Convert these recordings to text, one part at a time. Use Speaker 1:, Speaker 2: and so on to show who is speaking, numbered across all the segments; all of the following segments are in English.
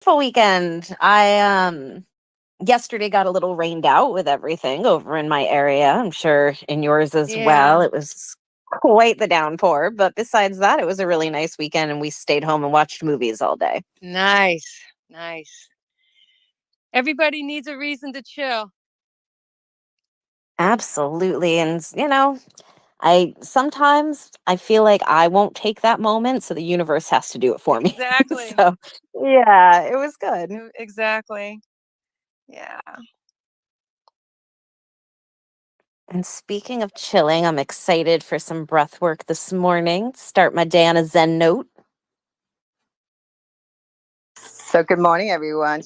Speaker 1: Full weekend. I yesterday got a little rained out with everything over in my area. I'm sure in yours as well.
Speaker 2: Yeah.
Speaker 1: It was quite the downpour, but besides that, it was a really nice weekend and we stayed home and watched movies all day.
Speaker 2: Nice. Nice. Everybody needs a reason to chill.
Speaker 1: Absolutely. And I sometimes I feel like I won't take that moment, so the universe has to do it for me.
Speaker 2: Exactly.
Speaker 1: So, yeah, it was good.
Speaker 2: Exactly. Yeah.
Speaker 1: And speaking of chilling, I'm excited for some breath work this morning. Start my day on a Zen note.
Speaker 3: So good morning, everyone.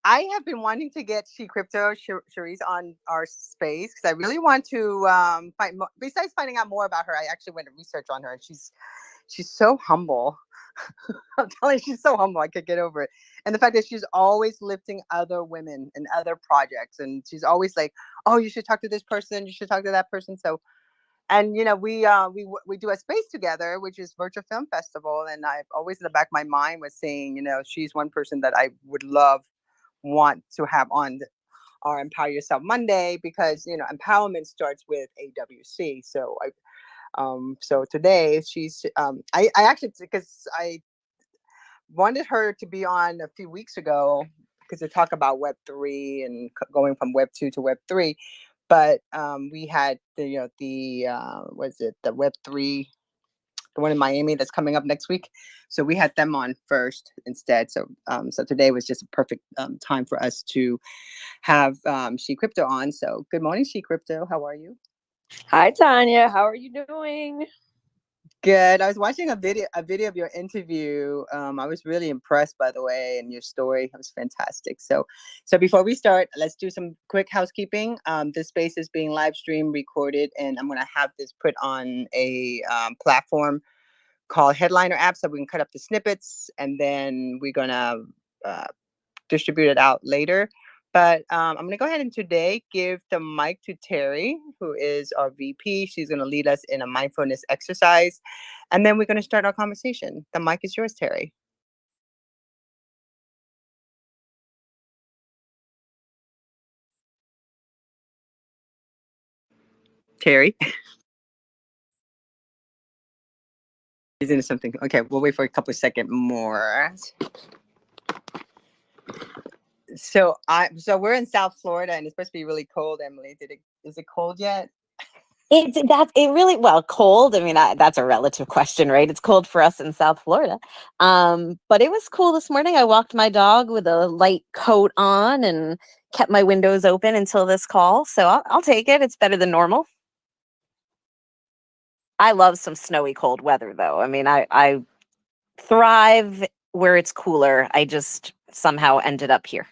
Speaker 3: I have been wanting to get Shalyse on our space because I really want to find. Besides finding out more about her, I actually went to research on her, and she's so humble. I'm telling you, she's so humble. I could get over it, and the fact that she's always lifting other women and other projects, and she's always like, "Oh, you should talk to this person. You should talk to that person." So, and we do a space together, which is Virtual Film Festival, and I've always in the back of my mind was saying, she's one person that I would want to have on our Empower Yourself Monday, because empowerment starts with AWC. So today I actually, because I wanted her to be on a few weeks ago, because to talk about Web 3 and going from Web 2 to Web 3. But we had the Web 3, the one in Miami that's coming up next week. So we had them on first instead. So today was just a perfect time for us to have She Crypto on. So good morning, She Crypto. How are you?
Speaker 2: Hi, Tonya. How are you doing?
Speaker 3: Good. I was watching a video of your interview. I was really impressed, by the way, and your story. It was fantastic. So before we start, let's do some quick housekeeping. This space is being live streamed, recorded, and I'm going to have this put on a platform called Headliner app, so we can cut up the snippets, and then we're going to uh, distribute it out later. But I'm going to go ahead and today give the mic to Terry, who is our VP. She's going to lead us in a mindfulness exercise. And then we're going to start our conversation. The mic is yours, Terry. Terry? He's into something. Okay, we'll wait for a couple of seconds more. So we're in South Florida, and it's supposed to be really cold, Emily. Is it cold yet?
Speaker 1: It really, well, cold. I mean, that's a relative question, right? It's cold for us in South Florida. But it was cool this morning. I walked my dog with a light coat on and kept my windows open until this call. So I'll take it. It's better than normal. I love some snowy cold weather, though. I mean, I thrive where it's cooler. I just somehow ended up here.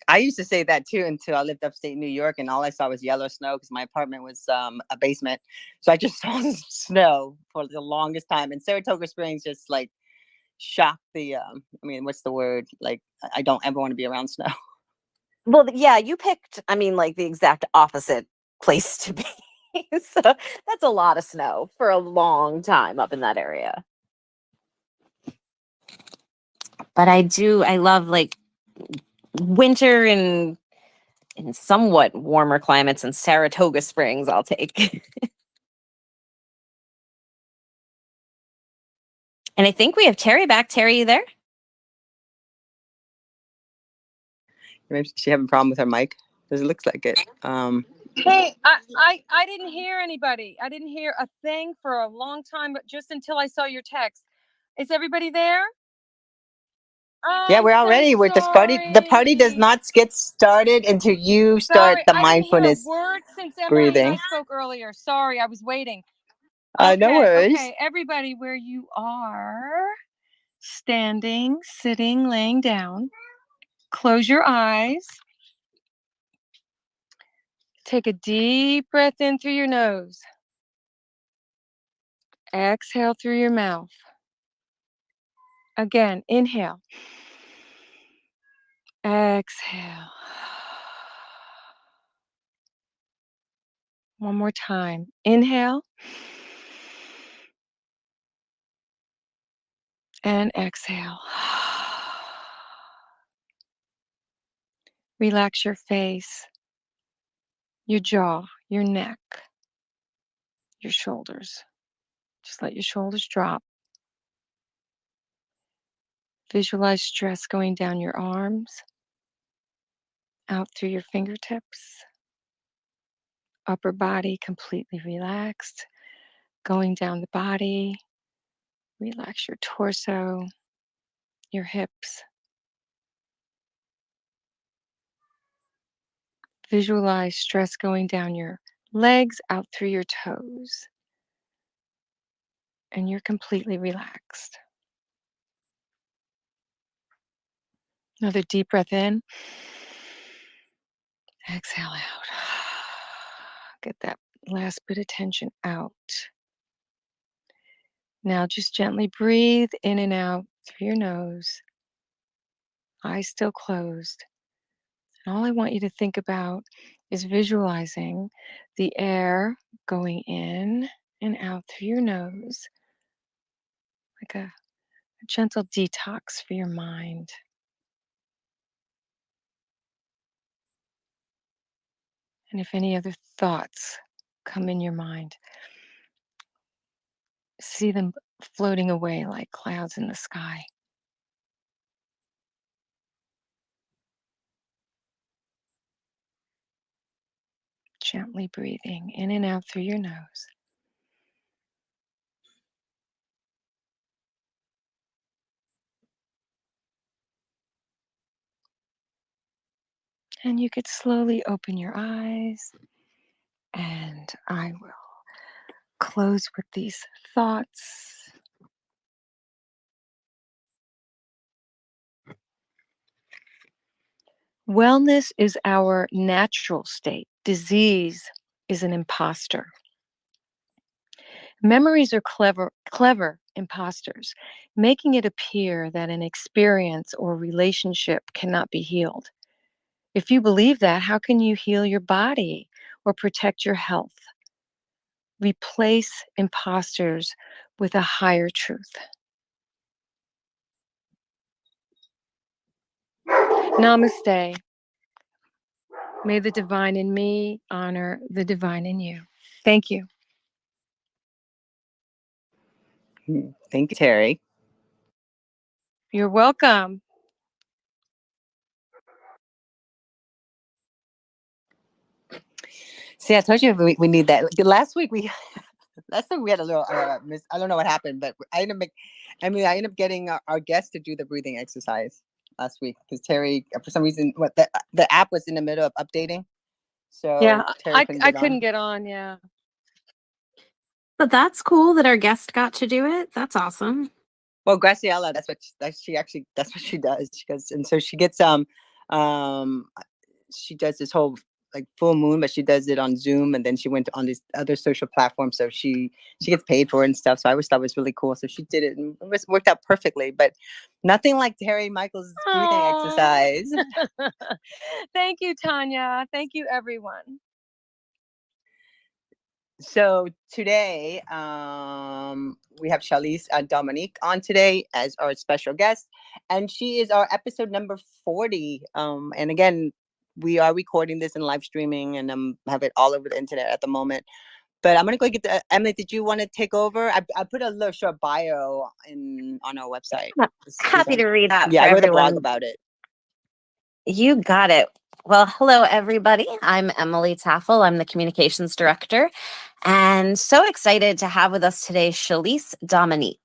Speaker 3: I used to say that too until I lived upstate New York, and all I saw was yellow snow because my apartment was a basement. So I just saw snow for the longest time. And Saratoga Springs just like shocked the. I mean, what's the word? Like, I don't ever want to be around snow.
Speaker 1: Well, yeah, you picked, I mean, like the exact opposite place to be. So that's a lot of snow for a long time up in that area. But I love like winter in somewhat warmer climates, and Saratoga Springs I'll take. And I think we have Terry back. Terry, you there?
Speaker 3: Maybe she having a problem with her mic. Because it looks like it.
Speaker 2: Hey, I didn't hear anybody. I didn't hear a thing for a long time, but just until I saw your text. Is everybody there?
Speaker 3: Yeah,
Speaker 2: I'm
Speaker 3: we're
Speaker 2: so
Speaker 3: already with this party. The party does
Speaker 2: sorry.
Speaker 3: not get started until you start
Speaker 2: Sorry,
Speaker 3: the
Speaker 2: I didn't hear a
Speaker 3: mindfulness
Speaker 2: word since Emily and I
Speaker 3: breathing.
Speaker 2: spoke earlier. Sorry, I was waiting.
Speaker 3: No worries.
Speaker 2: Okay, everybody, where you are, standing, sitting, laying down, close your eyes. Take a deep breath in through your nose. Exhale through your mouth. Again, inhale. Exhale. One more time. Inhale. And exhale. Relax your face, your jaw, your neck, your shoulders. Just let your shoulders drop. Visualize stress going down your arms, out through your fingertips. Upper body completely relaxed, going down the body. Relax your torso, your hips. Visualize stress going down your legs, out through your toes. And you're completely relaxed. Another deep breath in. Exhale out. Get that last bit of tension out. Now just gently breathe in and out through your nose. Eyes still closed. And all I want you to think about is visualizing the air going in and out through your nose, like a gentle detox for your mind. And if any other thoughts come in your mind, see them floating away like clouds in the sky. Gently breathing in and out through your nose. And you could slowly open your eyes, and I will close with these thoughts. Wellness is our natural state. Disease is an imposter. Memories are clever imposters, making it appear that an experience or relationship cannot be healed. If you believe that, how can you heal your body or protect your health? Replace imposters with a higher truth. Namaste. May the divine in me honor the divine in you. Thank you.
Speaker 3: Thank you, Terry.
Speaker 2: You're welcome.
Speaker 3: See, I told you we need that. Last time we had a little I don't know what happened, but I ended up getting our guest to do the breathing exercise last week because Terry, for some reason, the app was in the middle of updating. So
Speaker 2: Yeah,
Speaker 3: Terry
Speaker 2: I couldn't get on. Yeah.
Speaker 1: But that's cool that our guest got to do it. That's awesome.
Speaker 3: Well, Graciela, that's what she does. She goes, and so she gets she does this whole like full moon, but she does it on Zoom, and then she went on these other social platforms, so she gets paid for it and stuff. So I always thought it was really cool. So she did it, and it worked out perfectly. But nothing like Terry Michael's breathing exercise.
Speaker 2: Thank you, Tonya. Thank you, everyone.
Speaker 3: So today, we have Shalyse Dominique on today as our special guest, and she is our episode number 40. And again, we are recording this and live streaming, and have it all over the internet at the moment. But I'm gonna go get Emily. Did you want to take over? I put a little short bio on our website.
Speaker 1: Happy to read that.
Speaker 3: Yeah,
Speaker 1: for
Speaker 3: I wrote
Speaker 1: everyone.
Speaker 3: a blog about it.
Speaker 1: You got it. Well, hello, everybody. I'm Emily Taffel. I'm the communications director, and so excited to have with us today Shalyse Dominique.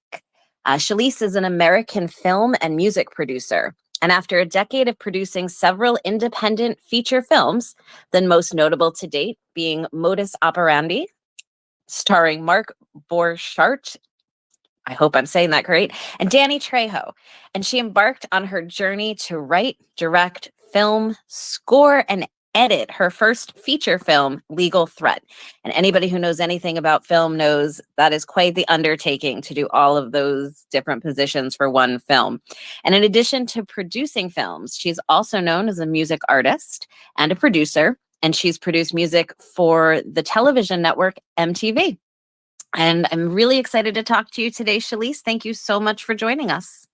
Speaker 1: Shalyse is an American film and music producer, and after a decade of producing several independent feature films, the most notable to date being Modus Operandi, starring Mark Borchardt, I hope I'm saying that great, and Danny Trejo. And she embarked on her journey to write, direct, film, score, and edit her first feature film, Legal Threat. And anybody who knows anything about film knows that is quite the undertaking to do all of those different positions for one film. And in addition to producing films, she's also known as a music artist and a producer, and she's produced music for the television network MTV. And I'm really excited to talk to you today, Shalyse. Thank you so much for joining us.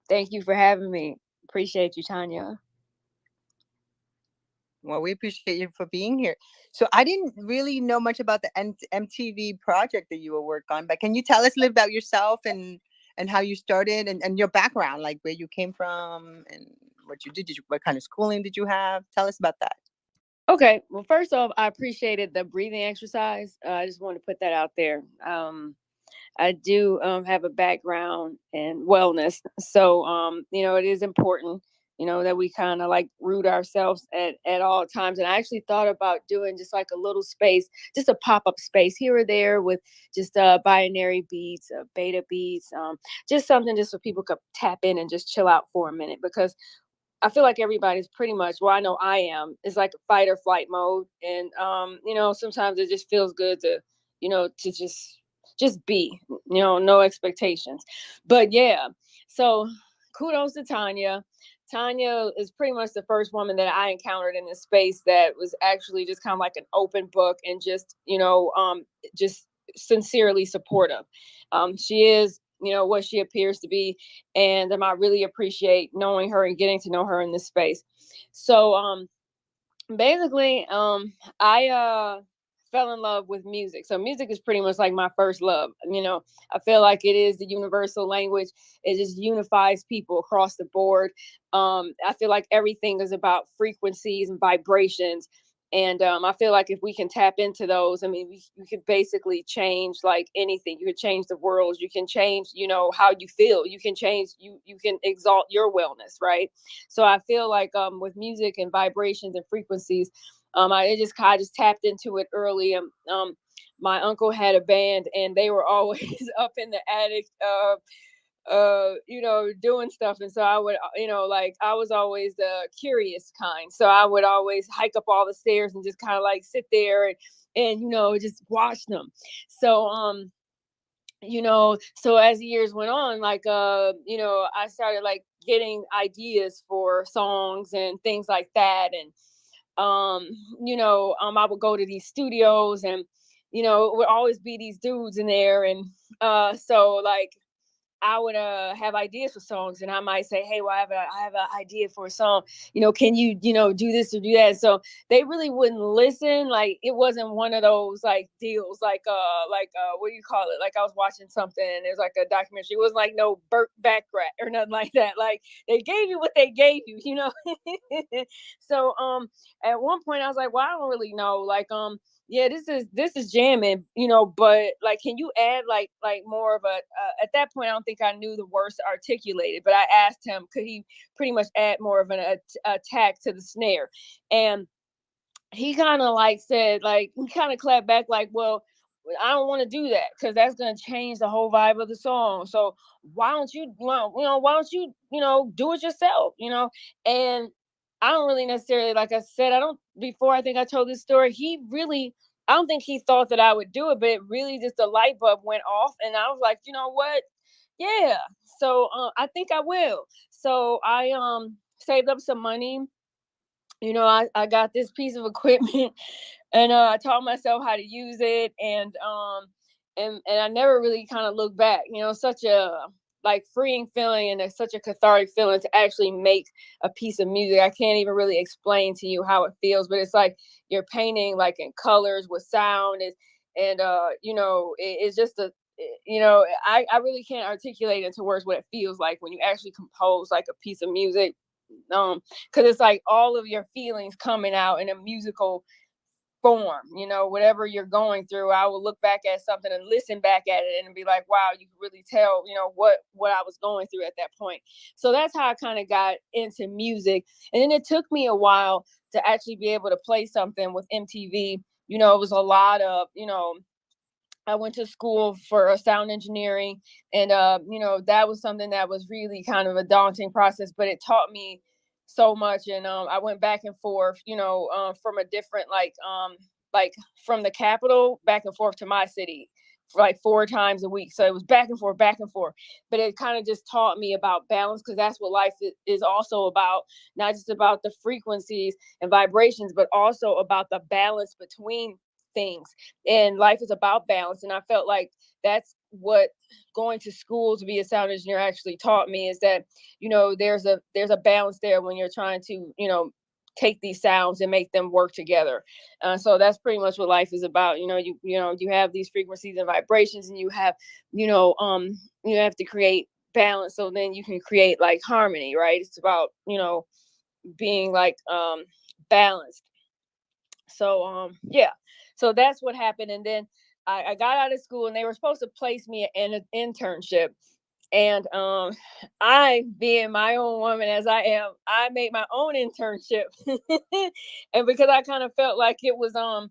Speaker 4: Thank you for having me. Appreciate you, Tonya.
Speaker 3: Well, we appreciate you for being here. So I didn't really know much about the MTV project that you were working on, but can you tell us a little about yourself and how you started and your background, like where you came from and what you did? What kind of schooling did you have? Tell us about that.
Speaker 4: Okay. Well, first off, I appreciated the breathing exercise. I just want to put that out there. I do have a background in wellness. So, it is important, that we kind of like root ourselves at all times. And I actually thought about doing just like a little space, just a pop-up space here or there with just binary beats, beta beats, just something just so people could tap in and just chill out for a minute, because I feel like everybody's pretty much, well, I know I am, it's like a fight or flight mode. And, sometimes it just feels good to, to just be, no expectations. But yeah, so kudos to Tonya. Tonya is pretty much the first woman that I encountered in this space that was actually just kind of like an open book and just, just sincerely supportive. She is, what she appears to be. And I really appreciate knowing her and getting to know her in this space. So basically, I fell in love with music. So music is pretty much like my first love. I feel like it is the universal language. It just unifies people across the board. I feel like everything is about frequencies and vibrations. And I feel like if we can tap into those, I mean, we could basically change like anything. You could change the world. You can change, how you feel. You can change, you can exalt your wellness, right? So I feel like with music and vibrations and frequencies, I just tapped into it early. My uncle had a band, and they were always up in the attic, doing stuff. And so I would, like I was always the curious kind. So I would always hike up all the stairs and just kind of like sit there and just watch them. So, so as the years went on, like, I started like getting ideas for songs and things like that. And, I would go to these studios and, it would always be these dudes in there. And, so like, I would have ideas for songs, and I might say, "Hey, well, I have an idea for a song. Can you do this or do that?" So they really wouldn't listen. Like it wasn't one of those like deals, like what do you call it? Like I was watching something, and there's like a documentary. It was like no Burt Bacharach or nothing like that. Like they gave you what they gave you. So at one point I was like, "Well, I don't really know." Like yeah, this is jamming, but like, can you add like more of a, at that point, I don't think I knew the words articulated, but I asked him, could he pretty much add more of an attack to the snare? And he kind of like said, like, he kind of clapped back like, well, I don't want to do that because that's going to change the whole vibe of the song. So why don't you, do it yourself, and I don't really necessarily, like I said, before I think I told this story, I don't think he thought that I would do it, but it really just the light bulb went off. And I was like, you know what? Yeah. So I think I will. So I saved up some money. I got this piece of equipment and I taught myself how to use it. And I never really kind of looked back, such a like freeing feeling and such a cathartic feeling to actually make a piece of music. I can't even really explain to you how it feels, but it's like you're painting like in colors with sound it's just I really can't articulate into words what it feels like when you actually compose like a piece of music. Because it's like all of your feelings coming out in a musical form, whatever you're going through. I will look back at something and listen back at it and be like, wow, you can really tell, what I was going through at that point. So that's how I kind of got into music. And then it took me a while to actually be able to play something with MTV. It was a lot of, I went to school for sound engineering, and that was something that was really kind of a daunting process, but it taught me so much. And I went back and forth, from a different like from the capital back and forth to my city for like 4 times a week. So it was back and forth, back and forth. But it kind of just taught me about balance, because that's what life is also about, not just about the frequencies and vibrations, but also about the balance between things, and life is about balance. And I felt like that's what going to school to be a sound engineer actually taught me, is that, there's a balance there when you're trying to, take these sounds and make them work together. So that's pretty much what life is about. You have these frequencies and vibrations, and you have to create balance, so then you can create like harmony, right? It's about, being like balanced. So yeah, so that's what happened. And then I got out of school, and they were supposed to place me in an internship. And I, being my own woman as I am, I made my own internship. And because I kind of felt like it was a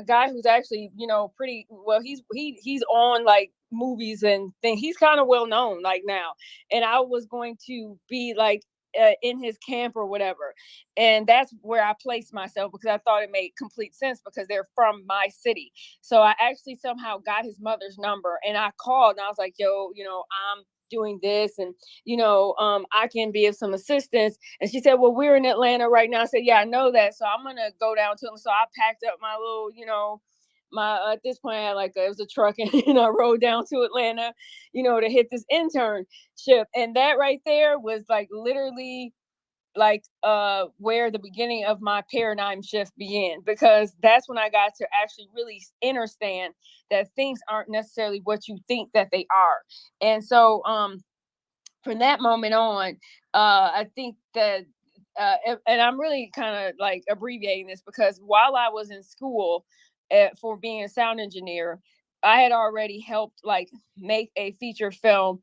Speaker 4: guy who's actually, pretty well, he's on like movies and things. He's kind of well known like now. And I was going to be like in his camp or whatever. And that's where I placed myself, because I thought it made complete sense, because they're from my city. So I actually somehow got his mother's number, and I called, and I was like, yo, I'm doing this, and I can be of some assistance. And she said, well, we're in Atlanta right now. I said, yeah, I know that, so I'm gonna go down to him. So I packed up my little, at this point I had like it was a truck, and I rode down to Atlanta, to hit this internship. And that right there was like literally like where the beginning of my paradigm shift began, because that's when I got to actually really understand that things aren't necessarily what you think that they are. And so from that moment on, I think that and I'm really kind of like abbreviating this, because while I was in school for being a sound engineer, I had already helped like make a feature film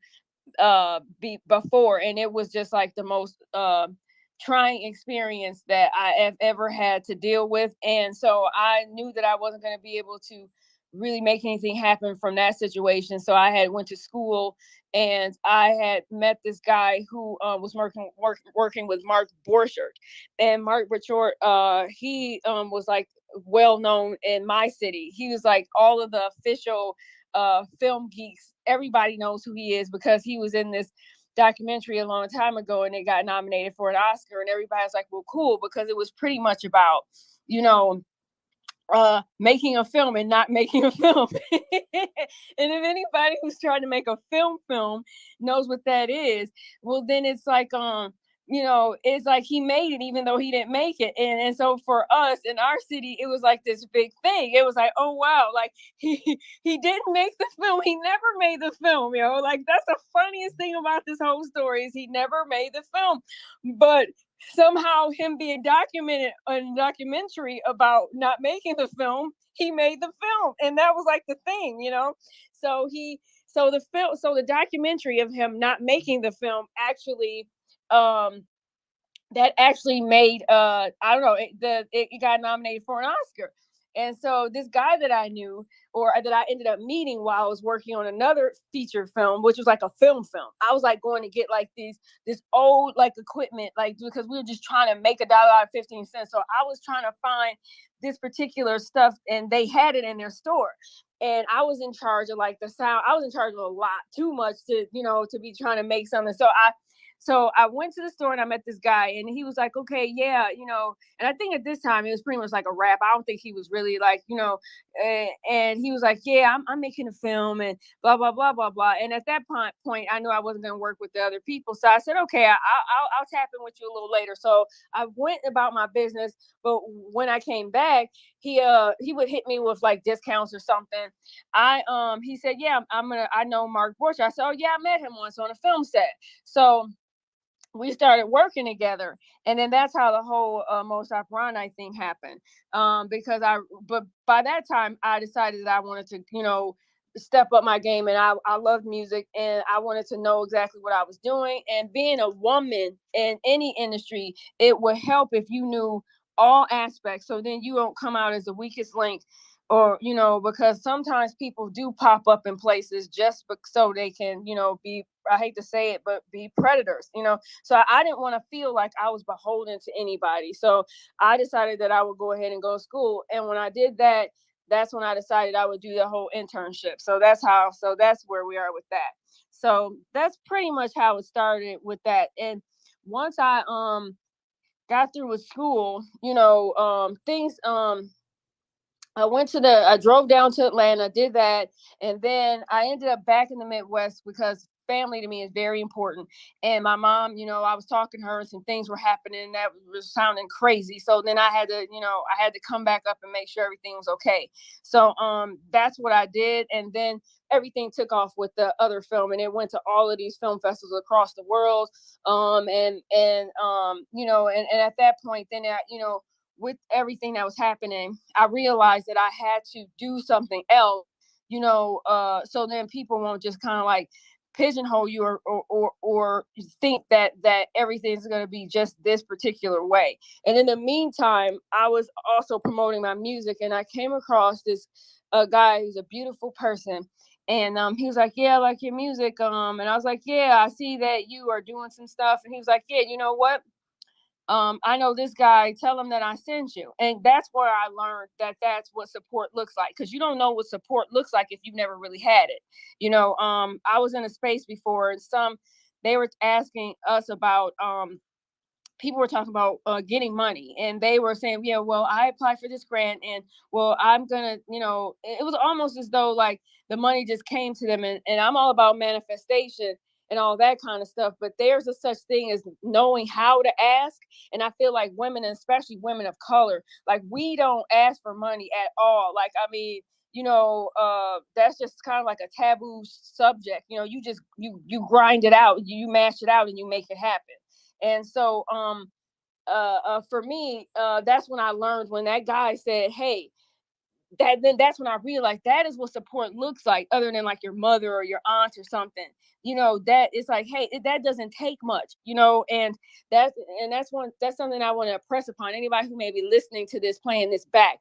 Speaker 4: before, and it was just like the most trying experience that I have ever had to deal with. And so I knew that I wasn't going to be able to really make anything happen from that situation. So I had went to school, and I had met this guy who was working with Mark Borchardt. And Mark Borchardt, he was like well known in my city. He was like all of the official film geeks. Everybody knows who he is, because he was in this documentary a long time ago, and it got nominated for an Oscar. And everybody's like, well, cool, because it was pretty much about, making a film and not making a film. And if anybody who's trying to make a film knows what that is, well, then it's like it's like he made it even though he didn't make it. And so for us in our city, it was like this big thing. It was like, oh wow, like he didn't make the film. He never made the film, like that's the funniest thing about this whole story, is he never made the film. But somehow him being documented in a documentary about not making the film, he made the film. And that was like the thing, so the documentary of him not making the film actually that actually made I don't know, it got nominated for an Oscar. And so this guy that I knew, or that I ended up meeting while I was working on another feature film, which was like a film. I was like going to get like this old like equipment, like because we were just trying to make $1 out of 15 cents. So I was trying to find this particular stuff, and they had it in their store. And I was in charge of like the sound. I was in charge of a lot, too much to be trying to make something. So I went to the store, and I met this guy, and he was like, okay, yeah, and I think at this time it was pretty much like a rap. I don't think he was really like, and he was like, yeah, I'm making a film and blah, blah, blah, blah, blah. And at that point, I knew I wasn't going to work with the other people. So I said, okay, I'll tap in with you a little later. So I went about my business. But when I came back, he would hit me with like discounts or something. He said, yeah, I know Mark Borchardt. I said, oh yeah, I met him once on a film set. So we started working together, and then that's how the whole Modus Operandi thing happened. But by that time, I decided that I wanted to, step up my game, and I loved music, and I wanted to know exactly what I was doing. And being a woman in any industry, it would help if you knew all aspects, so then you don't come out as the weakest link. Or, because sometimes people do pop up in places just so they can, be, I hate to say it, but be predators, So I didn't want to feel like I was beholden to anybody. So I decided that I would go ahead and go to school. And when I did that, that's when I decided I would do the whole internship. So that's where we are with that. So that's pretty much how it started with that. And once I got through with school, things I drove down to Atlanta, did that, and then I ended up back in the Midwest because family to me is very important. And my mom, I was talking to her and some things were happening that was sounding crazy. So then I had to come back up and make sure everything was okay. So that's what I did. And then everything took off with the other film, and it went to all of these film festivals across the world. And at that point, then with everything that was happening, I realized that I had to do something else, so then people won't just kind of like pigeonhole you or think that everything's going to be just this particular way. And in the meantime, I was also promoting my music, and I came across this guy who's a beautiful person. And he was like, yeah, I like your music. And I was like, yeah, I see that you are doing some stuff. And he was like, yeah, you know what? I know this guy, tell him that I sent you. And that's where I learned that that's what support looks like. Because you don't know what support looks like if you've never really had it. I was in a space before, and they were asking us about, people were talking about getting money, and they were saying, yeah, well, I applied for this grant, and well, I'm gonna, it was almost as though like the money just came to them. And I'm all about manifestation and all that kind of stuff, but there's a such thing as knowing how to ask. And I feel like women, and especially women of color, like we don't ask for money at all. Like, I mean, that's just kind of like a taboo subject. You just you grind it out, you mash it out, and you make it happen. And so for me, that's when I learned, when that guy said, hey, then that's when I realized that is what support looks like, other than like your mother or your aunt or something. That it's like, hey, that doesn't take much, and that's something I want to impress upon anybody who may be listening to this, playing this back.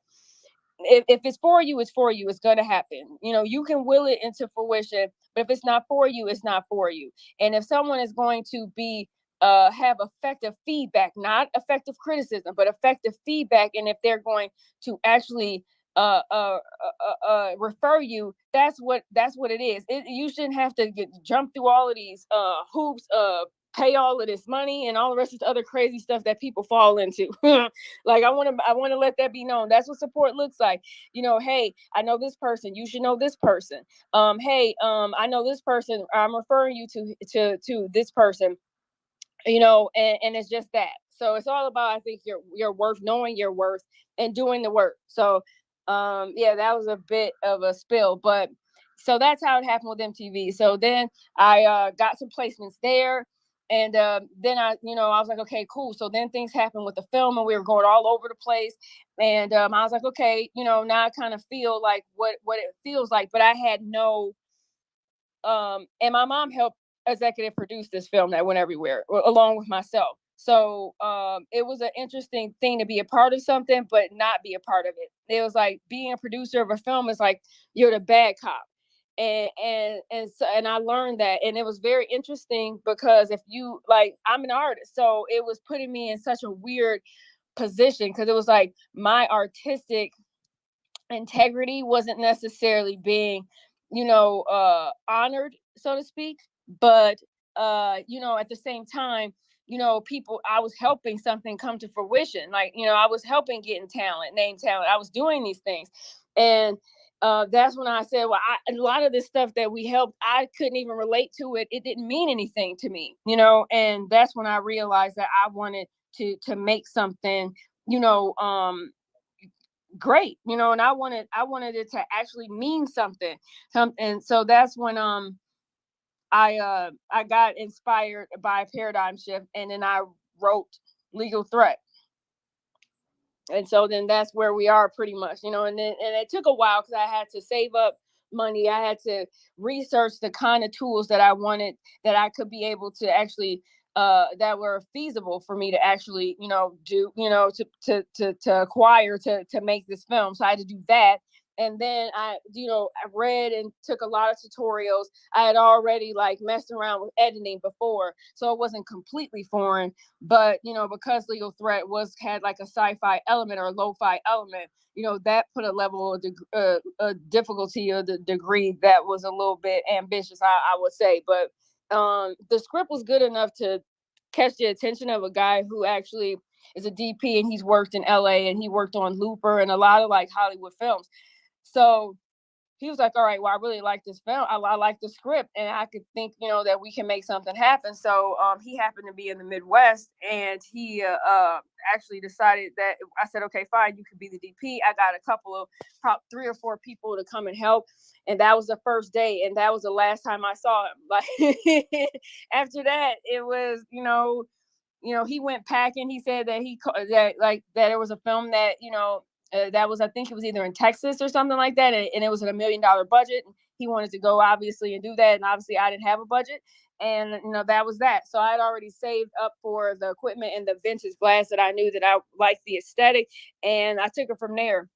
Speaker 4: If it's for you, it's for you. It's going to happen. You can will it into fruition, but if it's not for you, it's not for you. And if someone is going to be have effective feedback, not effective criticism, but effective feedback, and if they're going to actually refer you, that's what it is. You shouldn't have to jump through all of these hoops, pay all of this money and all the rest of the other crazy stuff that people fall into. Like, I want to let that be known. That's what support looks like. Hey, I know this person, you should know this person. Hey, I know this person, I'm referring you to this person. And it's just that. So it's all about, I think, your worth, knowing your worth and doing the work. So yeah, that was a bit of a spill, but so that's how it happened with MTV. So then I got some placements there. And then I was like, okay, cool. So then things happened with the film, and we were going all over the place. And I was like, okay, now I kind of feel like what it feels like, but I had no, and my mom helped executive produce this film that went everywhere along with myself. So it was an interesting thing to be a part of something, but not be a part of it. It was like being a producer of a film is like you're the bad cop. And I learned that, and it was very interesting because if you like, I'm an artist, so it was putting me in such a weird position, because it was like my artistic integrity wasn't necessarily being honored, so to speak. But at the same time, people, I was helping something come to fruition. Like, I was helping getting name talent, I was doing these things. And that's when I said, well, a lot of this stuff that we helped, I couldn't even relate to it. It didn't mean anything to me, and that's when I realized that I wanted to make something, great, and I wanted it to actually mean something. And so that's when I got inspired by Paradigm Shift, and then I wrote Legal Threat. And so then that's where we are pretty much, and it took a while because I had to save up money. I had to research the kind of tools that I wanted, that I could be able to actually that were feasible for me to actually, do, to acquire, to make this film. So I had to do that. And then I read and took a lot of tutorials. I had already like messed around with editing before, so it wasn't completely foreign. But because Legal Threat had like a sci-fi element or a lo-fi element, that put a level of difficulty, or the degree, that was a little bit ambitious, I would say. But the script was good enough to catch the attention of a guy who actually is a DP, and he's worked in LA, and he worked on Looper and a lot of like Hollywood films. So he was like, all right, well, I really like this film. I like the script, and I could think, that we can make something happen. So he happened to be in the Midwest, and he actually decided that I said, okay, fine, you could be the DP. I got a couple of 3 or 4 people to come and help. And that was the first day. And that was the last time I saw him. Like after that, it was, he went packing. He said that that there was a film that, that was, I think it was either in Texas or something like that. And it was at $1 million budget. He wanted to go obviously and do that. And obviously I didn't have a budget. And, that was that. So I had already saved up for the equipment and the vintage glass that I knew that I liked the aesthetic. And I took it from there.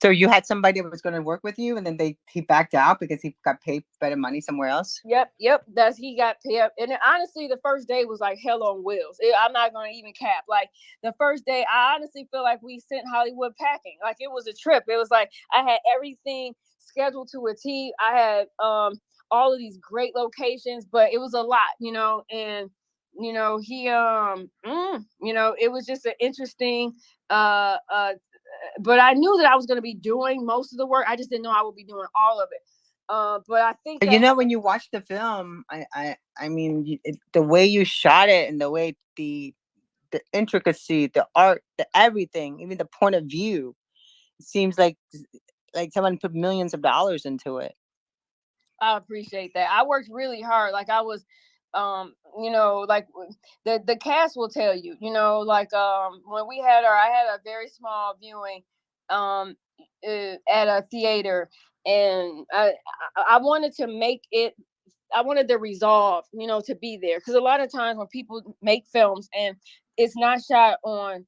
Speaker 3: So you had somebody that was going to work with you, and then he backed out because he got paid better money somewhere else?
Speaker 4: Yep. He got paid. And honestly, the first day was like hell on wheels. I'm not going to even cap. Like the first day, I honestly feel like we sent Hollywood packing. Like it was a trip. It was like I had everything scheduled to a T. I had all of these great locations, but it was a lot, and he it was just an interesting but I knew that I was going to be doing most of the work. I just didn't know I would be doing all of it. But I think that,
Speaker 3: when you watch the film, I mean, the way you shot it, and the way the intricacy, the art, the everything, even the point of view, it seems like someone put millions of dollars into it.
Speaker 4: I appreciate that. I worked really hard. Like I was, like the cast will tell you, when I had a very small viewing, at a theater, and I wanted to make it, I wanted the resolve, to be there. Cause a lot of times when people make films and it's not shot on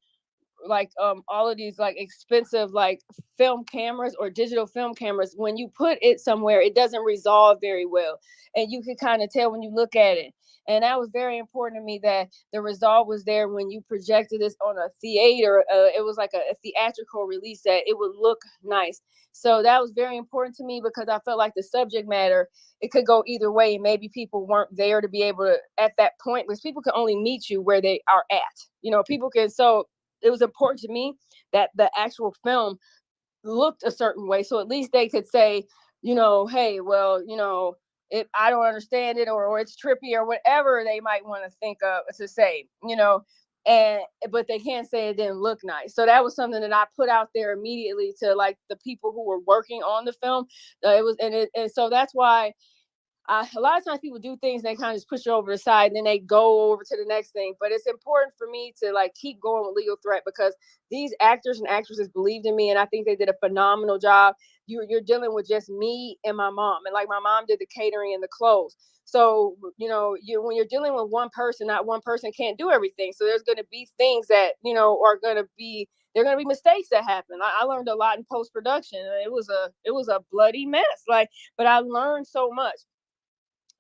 Speaker 4: like all of these like expensive like film cameras or digital film cameras, when you put it somewhere, it doesn't resolve very well, and you can kind of tell when you look at it. And that was very important to me, that the resolve was there when you projected this on a theater. It was like a theatrical release, that it would look nice. So that was very important to me, because I felt like the subject matter, it could go either way. Maybe people weren't there to be able to at that point, because people can only meet you where they are at. People can. So it was important to me that the actual film looked a certain way. So at least they could say, hey, well, I don't understand it, or it's trippy, or whatever they might want to think of to say, but they can't say it didn't look nice. So that was something that I put out there immediately to like the people who were working on the film. And so that's why a lot of times people do things, they kind of just push it over the side, and then they go over to the next thing. But it's important for me to like keep going with Legal Threat, because these actors and actresses believed in me, and I think they did a phenomenal job. You're dealing with just me and my mom, and like my mom did the catering and the clothes. So when you're dealing with one person, not one person can't do everything. So there's going to be things that are going to be, there are going to be mistakes that happen. I learned a lot in post-production. It was a bloody mess, but I learned so much.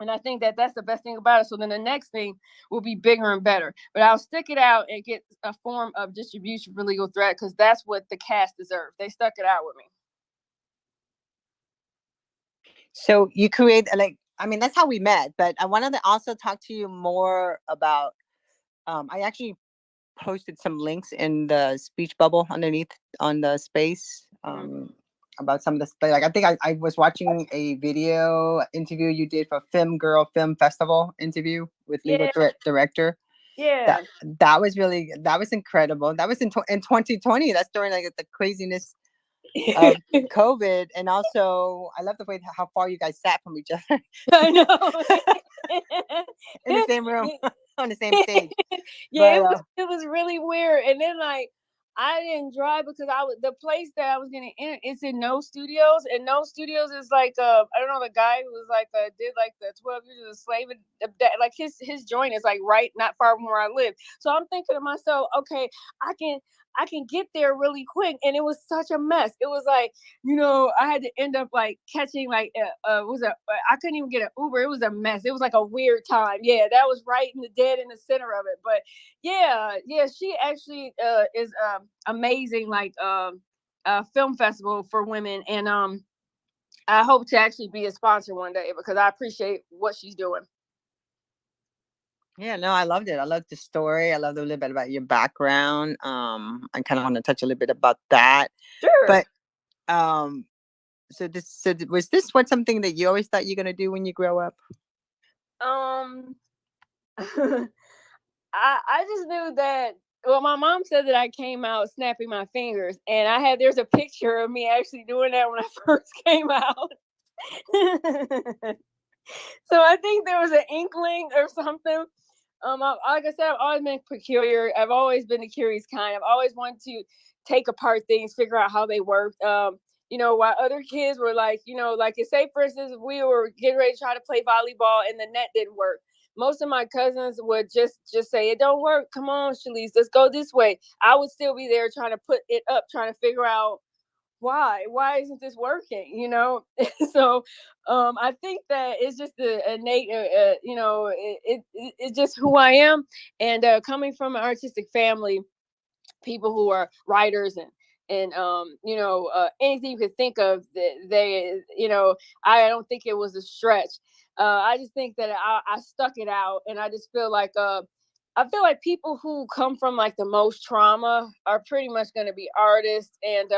Speaker 4: And I think that that's the best thing about it. So then the next thing will be bigger and better. But I'll stick it out and get a form of distribution for Legal Threat, because that's what the cast deserves. They stuck it out with me.
Speaker 3: So you create that's how we met. But I wanted to also talk to you more about. I actually posted some links in the speech bubble underneath on the space. About some of the I think I was watching a video interview you did for Film Girl Film Festival interview with Legal Threat director.
Speaker 4: Yeah,
Speaker 3: that was incredible. That was in 2020. That's during like the craziness of COVID, and also I love the way how far you guys sat from each other.
Speaker 4: I know.
Speaker 3: In the same room on the same stage.
Speaker 4: Yeah, but, it was really weird. And then I didn't drive, because the place that I was gonna enter, it's in No Studios, and No Studios is like I don't know, the guy who was like did like the 12 Years of the Slave, like his joint is like right not far from where I live. So I'm thinking to myself, okay, I can get there really quick. And it was such a mess. It was like, I had to end up like catching I couldn't even get an Uber. It was a mess. It was like a weird time. Yeah, that was right in the center of it. But yeah, she actually is amazing, like film festival for women. And I hope to actually be a sponsor one day, because I appreciate what she's doing.
Speaker 3: Yeah, no, I loved it. I loved the story. I loved a little bit about your background. I kind of want to touch a little bit about that.
Speaker 4: Sure.
Speaker 3: But was this what something that you always thought you're gonna do when you grow up?
Speaker 4: Um, I just knew that. Well, my mom said that I came out snapping my fingers, and there's a picture of me actually doing that when I first came out. So I think there was an inkling or something. Like I said, I've always been peculiar. I've always been the curious kind. I've always wanted to take apart things, figure out how they work. While other kids were like, like say for instance, we were getting ready to try to play volleyball and the net didn't work. Most of my cousins would just say, it don't work. Come on, Shalyse, let's go this way. I would still be there trying to put it up, trying to figure out why isn't this working, so I think that it's just the innate it's just who I am. And coming from an artistic family, people who are writers and anything you could think of, I don't think it was a stretch. I just think that I stuck it out, and I just feel like people who come from like the most trauma are pretty much going to be artists. And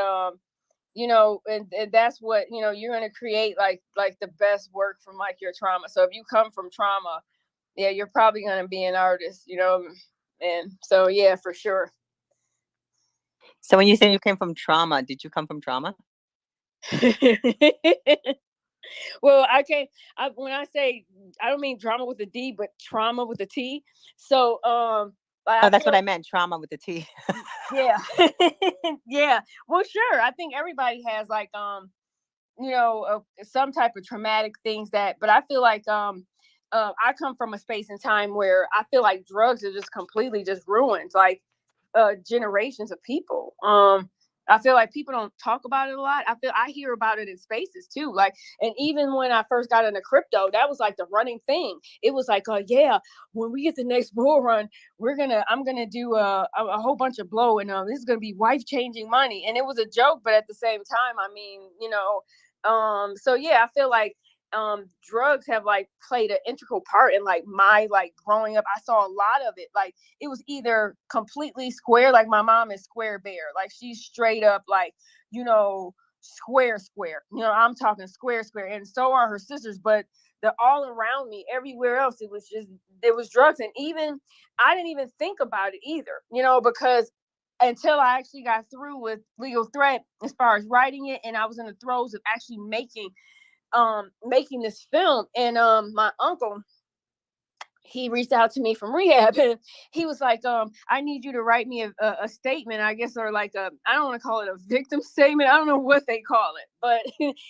Speaker 4: and that's what, you're going to create like the best work from like your trauma. So if you come from trauma, yeah, you're probably going to be an artist, and so, yeah, for sure.
Speaker 3: So when you say you came from trauma, did you come from trauma?
Speaker 4: Well, when I say, I don't mean drama with a D, but trauma with a T. So,
Speaker 3: that's what I meant. Trauma with the T.
Speaker 4: Yeah. Yeah. Well, sure. I think everybody has like, some type of traumatic things but I feel like, I come from a space and time where I feel like drugs are just completely just ruined, like, generations of people. I feel like people don't talk about it a lot. I hear about it in spaces too. Like, and even when I first got into crypto, that was like the running thing. It was like, yeah, when we get the next bull run, I'm gonna do a whole bunch of blow, and this is gonna be life-changing money. And it was a joke, but at the same time, I mean, so yeah, I feel like drugs have like played an integral part in like my like growing up. I saw a lot of it. Like, it was either completely square, like my mom is square bear, like she's straight up like, square. I'm talking square, and so are her sisters. But the all around me, everywhere else, it was drugs. And even I didn't even think about it either, because until I actually got through with Legal Threat as far as writing it, and I was in the throes of actually making this film. And my uncle, he reached out to me from rehab, and he was like, I need you to write me a statement, I guess, or like I don't want to call it a victim statement. I don't know what they call it, but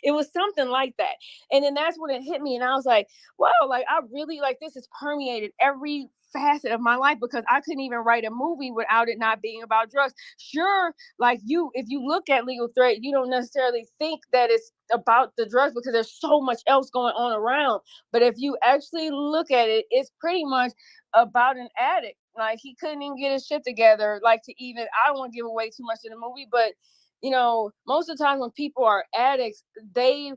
Speaker 4: it was something like that. And then that's when it hit me, and I was like, wow, like I really, like, this has permeated every facet of my life, because I couldn't even write a movie without it not being about drugs. Sure, like, if you look at Legal Threat, you don't necessarily think that it's about the drugs, because there's so much else going on around. But if you actually look at it, it's pretty much about an addict. Like, he couldn't even get his shit together, like, I don't want to give away too much in the movie, but most of the time when people are addicts, the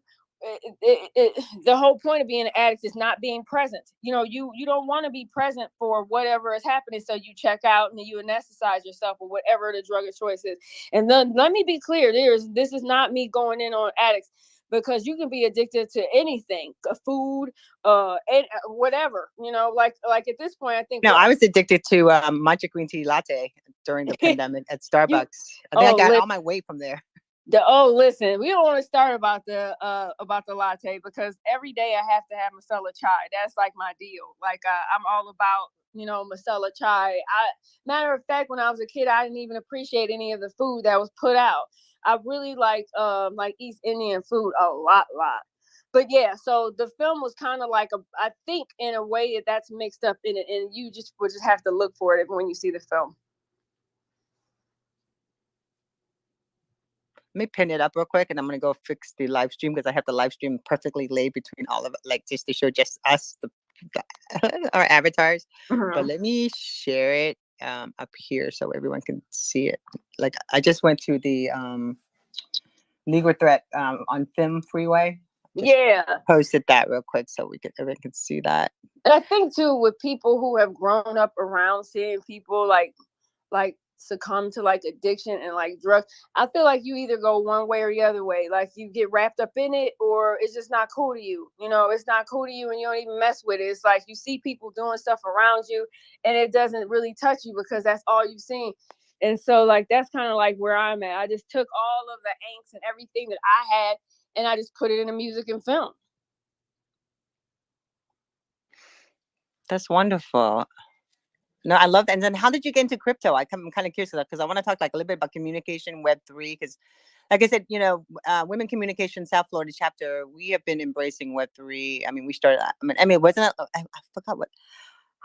Speaker 4: whole point of being an addict is not being present. You don't want to be present for whatever is happening, so you check out and you anesthetize yourself or whatever the drug of choice is. And then let me be clear, this is not me going in on addicts, because you can be addicted to anything, food, and whatever. Like at this point, I think.
Speaker 3: No, I was addicted to matcha green tea latte during the pandemic at Starbucks. I think I got all my weight from there.
Speaker 4: Listen, we don't want to start about the latte, because every day I have to have masala chai. That's like my deal. Like, I'm all about masala chai. Matter of fact, when I was a kid, I didn't even appreciate any of the food that was put out. I really like East Indian food a lot. But yeah, so the film was kind of like I think in a way that's mixed up in it, and you would just have to look for it when you see the film.
Speaker 3: Let me pin it up real quick, and I'm gonna go fix the live stream, because I have the live stream perfectly laid between all of it, like just to show just us, our avatars.
Speaker 4: Mm-hmm.
Speaker 3: But let me share it up here so everyone can see it. Like, I just went to the Legal Threat on Film Freeway.
Speaker 4: Yeah.
Speaker 3: posted that real quick so everyone could see that.
Speaker 4: And I think too, with people who have grown up around seeing people like succumb to like addiction and like drugs, I feel like you either go one way or the other way. Like you get wrapped up in it, or it's just not cool to you. You know, it's not cool to you, and you don't even mess with it. It's like you see people doing stuff around you, and it doesn't really touch you because that's all you've seen. And so like that's kind of like where I'm at. I just took all of the angst and everything that I had, and I just put it into music and film.
Speaker 3: That's wonderful. No, I love that. And then how did you get into crypto? I'm kind of curious because I want to talk like a little bit about communication, Web3, because like I said, Women Communication South Florida chapter, we have been embracing Web3. I mean, we started, wasn't it, I forgot what,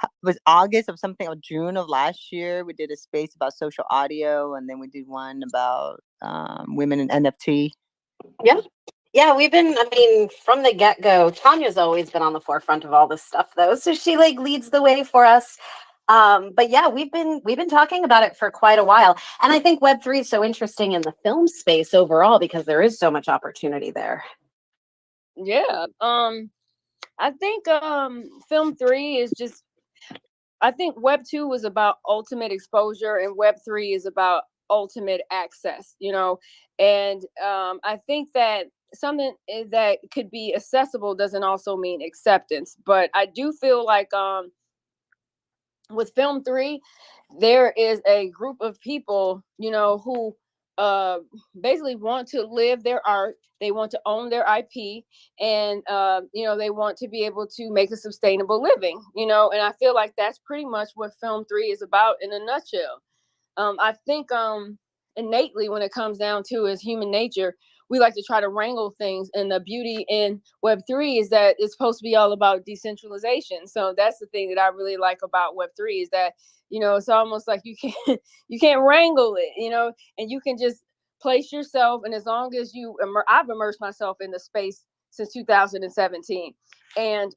Speaker 3: it was August of something, or June of last year. We did a space about social audio, and then we did one about women in NFT.
Speaker 1: Yeah. Yeah, we've been, I mean, from the get-go, Tonya's always been on the forefront of all this stuff though. So she like leads the way for us. But yeah, we've been talking about it for quite a while. And I think Web3 is so interesting in the film space overall because there is so much opportunity there.
Speaker 4: Yeah. I think film 3 is just, I think Web 2 was about ultimate exposure and Web 3 is about ultimate access, you know. And I think that something that could be accessible doesn't also mean acceptance. But I do feel like with film 3, there is a group of people, you know, who basically want to live their art. They want to own their IP, and you know, they want to be able to make a sustainable living, you know. And I feel like that's pretty much what film 3 is about in a nutshell. I think innately, when it comes down to is human nature, we like to try to wrangle things, and the beauty in Web3 is that it's supposed to be all about decentralization. So that's the thing that I really like about Web3 is that, you know, it's almost like you can't wrangle it, you know, and you can just place yourself. And as long as I've immersed myself in the space since 2017, and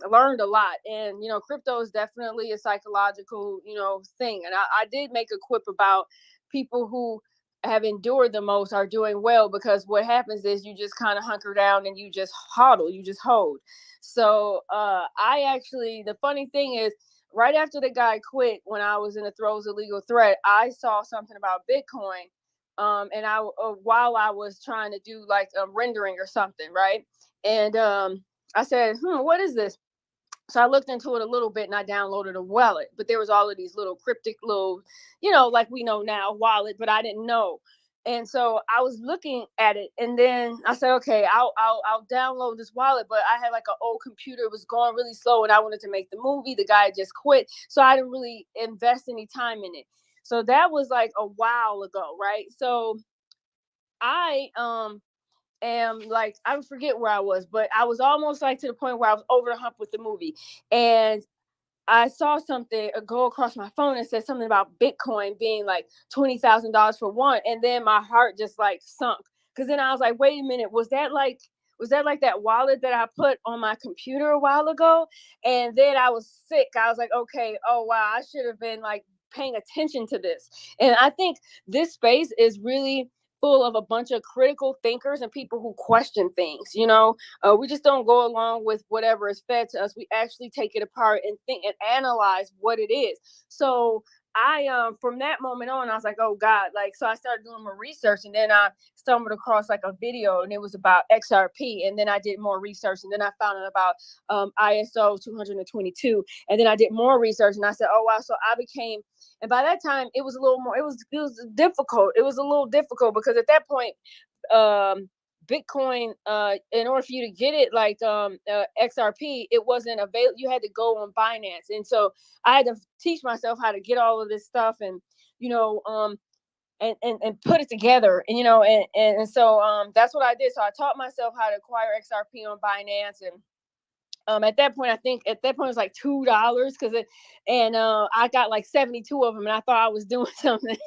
Speaker 4: learned a lot. And you know, crypto is definitely a psychological, you know, thing. And I did make a quip about people who have endured the most are doing well, because what happens is you just kind of hunker down and you just hodl, you just hold. So I actually, the funny thing is, right after the guy quit, when I was in the throes of legal threat, I saw something about Bitcoin. And I while I was trying to do like a rendering or something, right? And I said, what is this? So I looked into it a little bit and I downloaded a wallet, but there was all of these little cryptic little, you know, like we know now, wallet, but I didn't know. And so I was looking at it, and then I said, okay, I'll download this wallet. But I had like an old computer, it was going really slow, and I wanted to make the movie. The guy just quit, so I didn't really invest any time in it. So that was like a while ago, right? So I am like, I forget where I was, but I was almost like to the point where I was over the hump with the movie. And I saw something go across my phone and said something about Bitcoin being like $20,000 for one. And then my heart just like sunk. Cause then I was like, wait a minute, was that like that wallet that I put on my computer a while ago? And then I was sick. I was like, okay, oh wow, I should have been like paying attention to this. And I think this space is really full of a bunch of critical thinkers and people who question things. You know, we just don't go along with whatever is fed to us. We actually take it apart and think and analyze what it is. So I from that moment on, I was like, oh God, like, so I started doing more research, and then I stumbled across like a video, and it was about XRP, and then I did more research, and then I found out about ISO 222, and then I did more research, and I said, oh wow. So I became, and by that time it was a little more, it was difficult. It was a little difficult because at that point, Bitcoin, in order for you to get it like XRP, it wasn't available. You had to go on Binance. And so I had to teach myself how to get all of this stuff, and you know, and put it together, and you know, and so that's what I did. So I taught myself how to acquire XRP on Binance. And at that point, I think at that point it was like $2 because I got like 72 of them, and I thought I was doing something.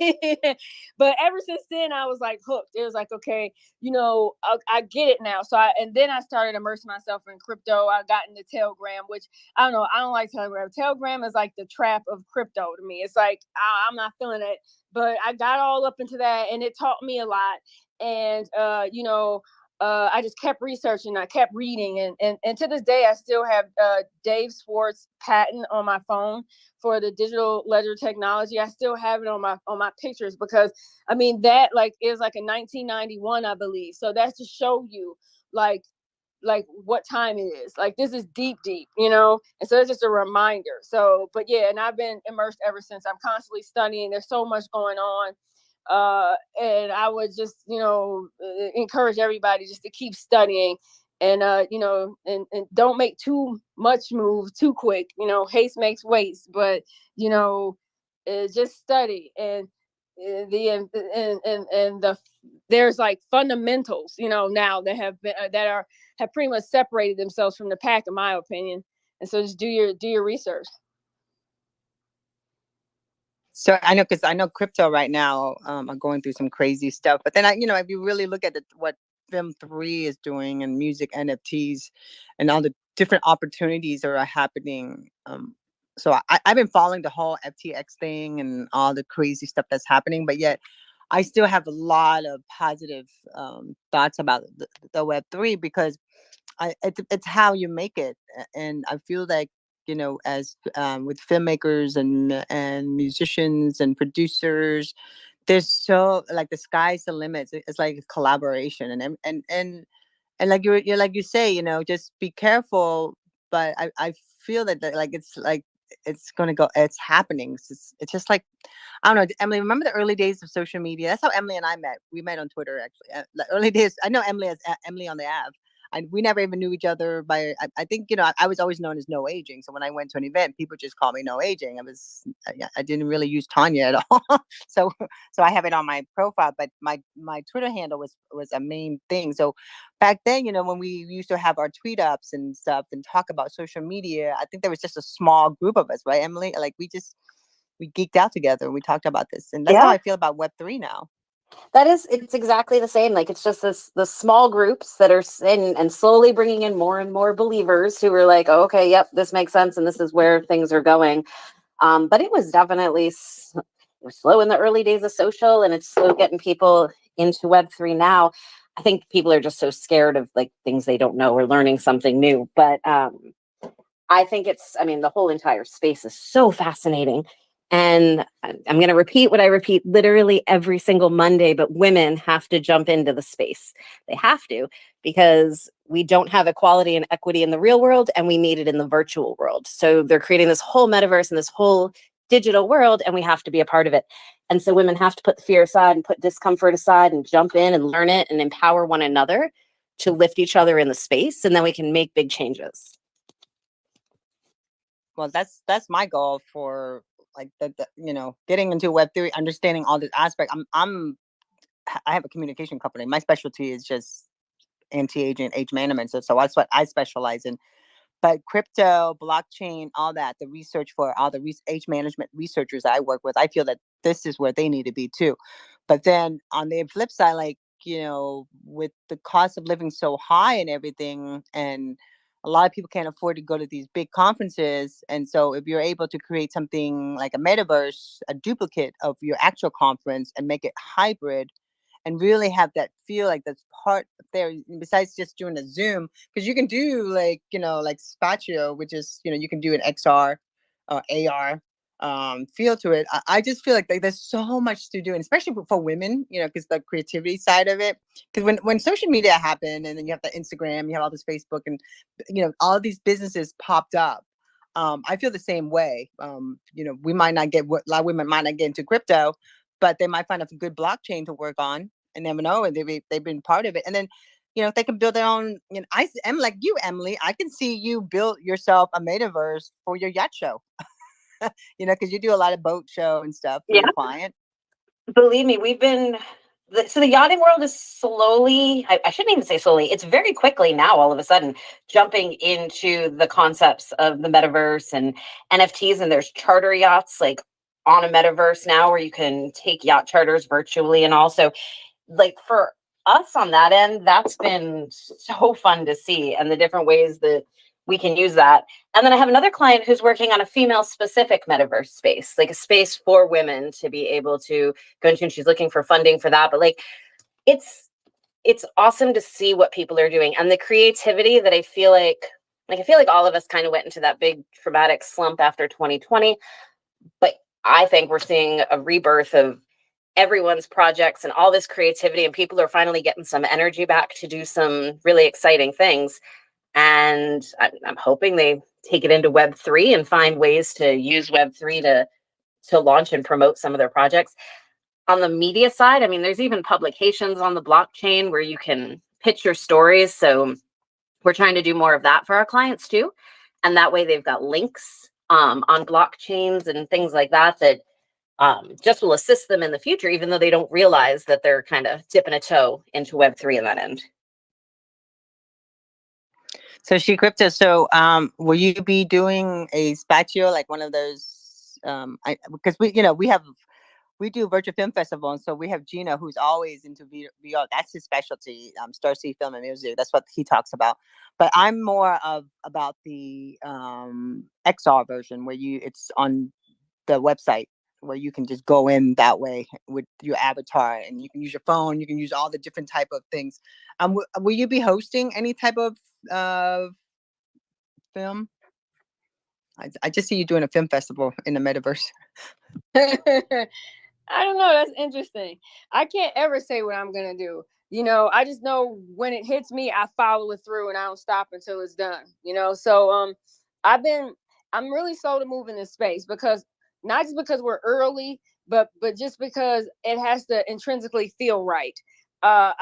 Speaker 4: But ever since then, I was like hooked. It was like, okay, you know, I get it now. So then I started immersing myself in crypto. I got into Telegram, which I don't know, I don't like Telegram. Telegram is like the trap of crypto to me. It's like I'm not feeling it, but I got all up into that, and it taught me a lot. And you know, I just kept researching. I kept reading, and to this day, I still have Dave Swartz's patent on my phone for the digital ledger technology. I still have it on my pictures, because I mean that like is like a 1991, I believe. So that's to show you like what time it is. Like, this is deep, you know? And so it's just a reminder. So, but yeah, and I've been immersed ever since. I'm constantly studying. There's so much going on. And I would just, you know, encourage everybody just to keep studying, and, you know, and don't make too much move too quick. You know, haste makes waste, but, you know, just study. And the there's like fundamentals, you know, now that have pretty much separated themselves from the pack, in my opinion. And so just do your research.
Speaker 3: So I know, because I know crypto right now are going through some crazy stuff. But then if you really look at what Film 3 is doing, and music NFTs and all the different opportunities that are happening. So I've been following the whole FTX thing and all the crazy stuff that's happening, but yet I still have a lot of positive thoughts about the Web3, because it's how you make it. And I feel like, as with filmmakers and musicians and producers, there's so, like, the sky's the limit. It's like collaboration, and like you're like you say, just be careful. But I feel that like it's gonna go. It's happening. It's just like, I don't know, Emily. Remember the early days of social media? That's how Emily and I met. We met on Twitter, actually. The early days. I know Emily as Emily on the Ave. We never even knew each other by. I think I was always known as No Aging. So when I went to an event, people just called me No Aging. I didn't really use Tonya at all. so I have it on my profile, but my Twitter handle was a main thing. So back then, when we used to have our tweet ups and stuff and talk about social media, I think there was just a small group of us, right, Emily? Like we geeked out together and we talked about this, and that's how I feel about Web3 now.
Speaker 1: It's exactly the same. Like, it's just the small groups that are and slowly bringing in more and more believers who are like, oh, okay, yep, this makes sense, and this is where things are going. But it was definitely slow in the early days of social, and it's slow getting people into Web3 now. I think people are just so scared of like things they don't know or learning something new. But I think the whole entire space is so fascinating. And I'm going to repeat what I repeat literally every single Monday, but women have to jump into the space. They have to, because we don't have equality and equity in the real world, and we need it in the virtual world. So they're creating this whole metaverse and this whole digital world, and we have to be a part of it. And so women have to put the fear aside and put discomfort aside and jump in and learn it and empower one another to lift each other in the space, and then we can make big changes.
Speaker 3: Well, that's my goal for like the getting into Web3, understanding all this aspect. I have a communication company. My specialty is just anti-aging, age management. So that's what I specialize in. But crypto, blockchain, all that, the research for all the age management researchers I work with, I feel that this is where they need to be too. But then on the flip side, like, with the cost of living so high and everything, and a lot of people can't afford to go to these big conferences. And so if you're able to create something like a metaverse, a duplicate of your actual conference, and make it hybrid, and really have that feel like that's part there, besides just doing a Zoom, because you can do like Spatio, which is you can do an XR or AR feel to it. I just feel like there's so much to do, and especially for women, because the creativity side of it. Because when social media happened, and then you have the Instagram, you have all this Facebook, and all of these businesses popped up. I feel the same way. We might not get, a lot of women might not get into crypto, but they might find a good blockchain to work on, and never know, and they've been part of it. And then, they can build their own. I'm like you, Emily. I can see you build yourself a metaverse for your yacht show. Because you do a lot of boat show and stuff for your client.
Speaker 1: Believe me, so the yachting world is slowly, I shouldn't even say slowly, it's very quickly now all of a sudden jumping into the concepts of the metaverse and NFTs, and there's charter yachts like on a metaverse now where you can take yacht charters virtually. And also, like, for us on that end, that's been so fun to see, and the different ways that we can use that. And then I have another client who's working on a female specific metaverse space, like a space for women to be able to go into, and she's looking for funding for that. But like, it's it's awesome to see what people are doing and the creativity that I feel like all of us kind of went into that big traumatic slump after 2020. But I think we're seeing a rebirth of everyone's projects and all this creativity, and people are finally getting some energy back to do some really exciting things. And I'm hoping they take it into Web3 and find ways to use Web3 to launch and promote some of their projects. On the media side, I mean, there's even publications on the blockchain where you can pitch your stories. So we're trying to do more of that for our clients too. And that way they've got links on blockchains and things like that just will assist them in the future, even though they don't realize that they're kind of dipping a toe into Web3 in that end.
Speaker 3: So She Crypto, so will you be doing a spatio, like one of those, because we do virtual film festival, and so we have Gina, who's always into VR. That's his specialty, Starseed Film and Music. That's what he talks about. But I'm more about the XR version, where it's on the website, where you can just go in that way with your avatar, and you can use your phone. You can use all the different type of things. Will you be hosting any type of film? I just see you doing a film festival in the metaverse.
Speaker 4: I don't know. That's interesting. I can't ever say what I'm going to do. I just know when it hits me, I follow it through and I don't stop until it's done, So I'm really slow to move in this space, because not just because we're early, but just because it has to intrinsically feel right. I'm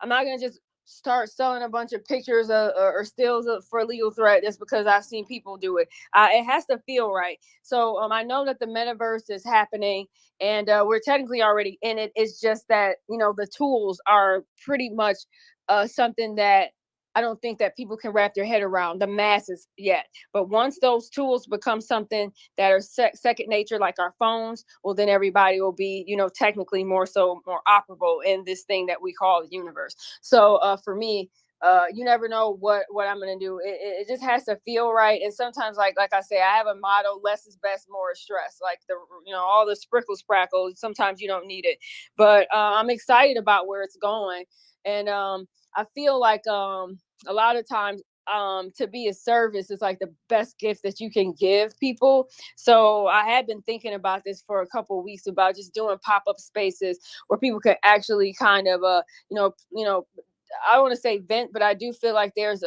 Speaker 4: not going to just start selling a bunch of pictures or stills for legal threat just because I've seen people do it. It has to feel right. So I know that the metaverse is happening, and we're technically already in it. It's just that, the tools are pretty much something that I don't think that people can wrap their head around, the masses yet. But once those tools become something that are second nature, like our phones, well, then everybody will be, technically more operable in this thing that we call the universe. So for me, you never know what I'm going to do. It just has to feel right. And sometimes, like I say, I have a motto: less is best, more is stress. Like all the sprinkle sprackle, sometimes you don't need it. But I'm excited about where it's going. And I feel like a lot of times to be a service is like the best gift that you can give people. So I had been thinking about this for a couple of weeks, about just doing pop-up spaces where people can actually kind of I don't want to say vent, but I do feel like there's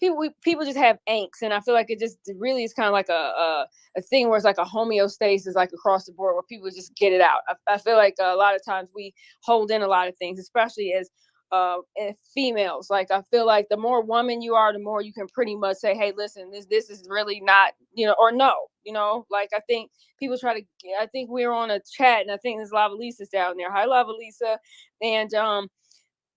Speaker 4: people just have angst, and I feel like it just really is kind of like a thing where it's like a homeostasis, like across the board, where people just get it out. I feel like a lot of times we hold in a lot of things, especially as females. Like I feel like the more woman you are, the more you can pretty much say, hey, listen, this is really not, or no, like I think people I think we were on a chat, and I think there's Lava Lisa's down there. Hi, Lava Lisa. And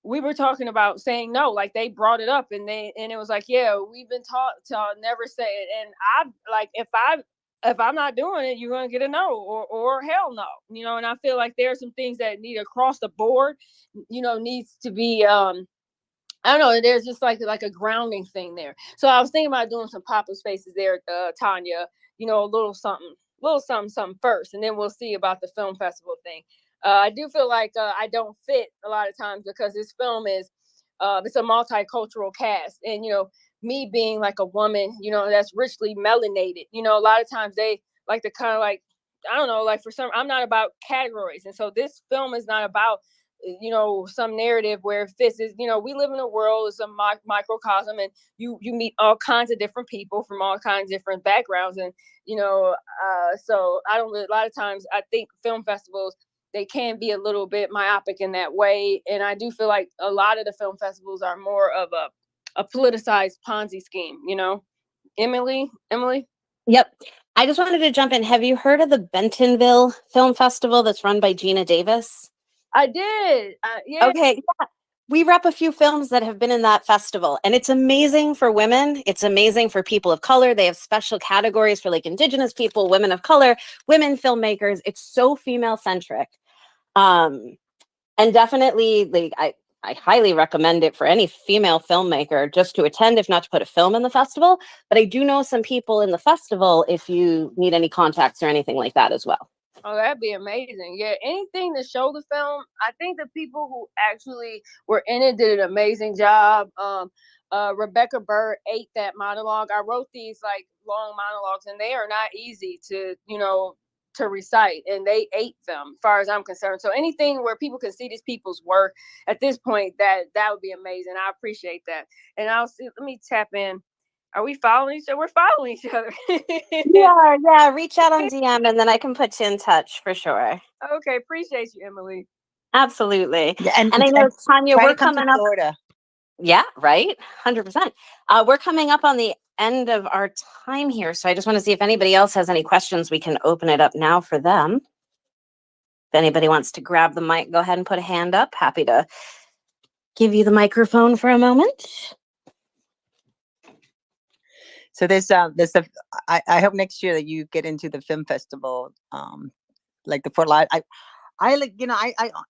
Speaker 4: we were talking about saying no, like they brought it up, and it was like, yeah, we've been taught to never say it. And I'm like, if I'm not doing it, you're going to get a no or hell no, and I feel like there are some things that need across the board, needs to be, I don't know, there's just like a grounding thing there. So I was thinking about doing some pop-up spaces there, Tonya, a little something first, and then we'll see about the film festival thing. I do feel like I don't fit a lot of times, because this film is, it's a multicultural cast, and, me being like a woman, that's richly melanated, a lot of times they like to kind of like, I don't know, like I'm not about categories. And so this film is not about, some narrative where it fits. Is, we live in a world, it's a microcosm, and you meet all kinds of different people from all kinds of different backgrounds. And, so I don't, a lot of times I think film festivals, they can be a little bit myopic in that way. And I do feel like a lot of the film festivals are more of a politicized Ponzi scheme, Emily?
Speaker 1: Yep. I just wanted to jump in. Have you heard of the Bentonville Film Festival that's run by Gina Davis?
Speaker 4: I did. Yeah.
Speaker 1: Okay. Yeah. We rep a few films that have been in that festival, and it's amazing for women. It's amazing for people of color. They have special categories for like Indigenous people, women of color, women filmmakers. It's so female centric. And definitely, like, I highly recommend it for any female filmmaker just to attend, if not to put a film in the festival. But I do know some people in the festival if you need any contacts or anything like that as well.
Speaker 4: Oh, that'd be amazing. Yeah, anything to show the film. I think the people who actually were in it did an amazing job. Rebecca Bird ate that monologue. I wrote these like long monologues, and they are not easy to, to recite, and they ate them, as far as I'm concerned. So anything where people can see these people's work at this point, that would be amazing. I appreciate that. And I'll see. Let me tap in. Are we following each other? We're following each other.
Speaker 1: Yeah, reach out on DM and then I can put you in touch for sure.
Speaker 4: Okay, appreciate you, Emily.
Speaker 1: Absolutely.
Speaker 3: Yeah,
Speaker 1: And I know, Tonya,
Speaker 3: try
Speaker 1: we're
Speaker 3: to come
Speaker 1: coming
Speaker 3: to
Speaker 1: up.
Speaker 3: Florida.
Speaker 1: Yeah, right. 100%. We're coming up on the end of our time here. So I just want to see if anybody else has any questions. We can open it up now for them. If anybody wants to grab the mic, go ahead and put a hand up. Happy to give you the microphone for a moment.
Speaker 3: So I hope next year that you get into the film festival, like the Fort Laud. I like,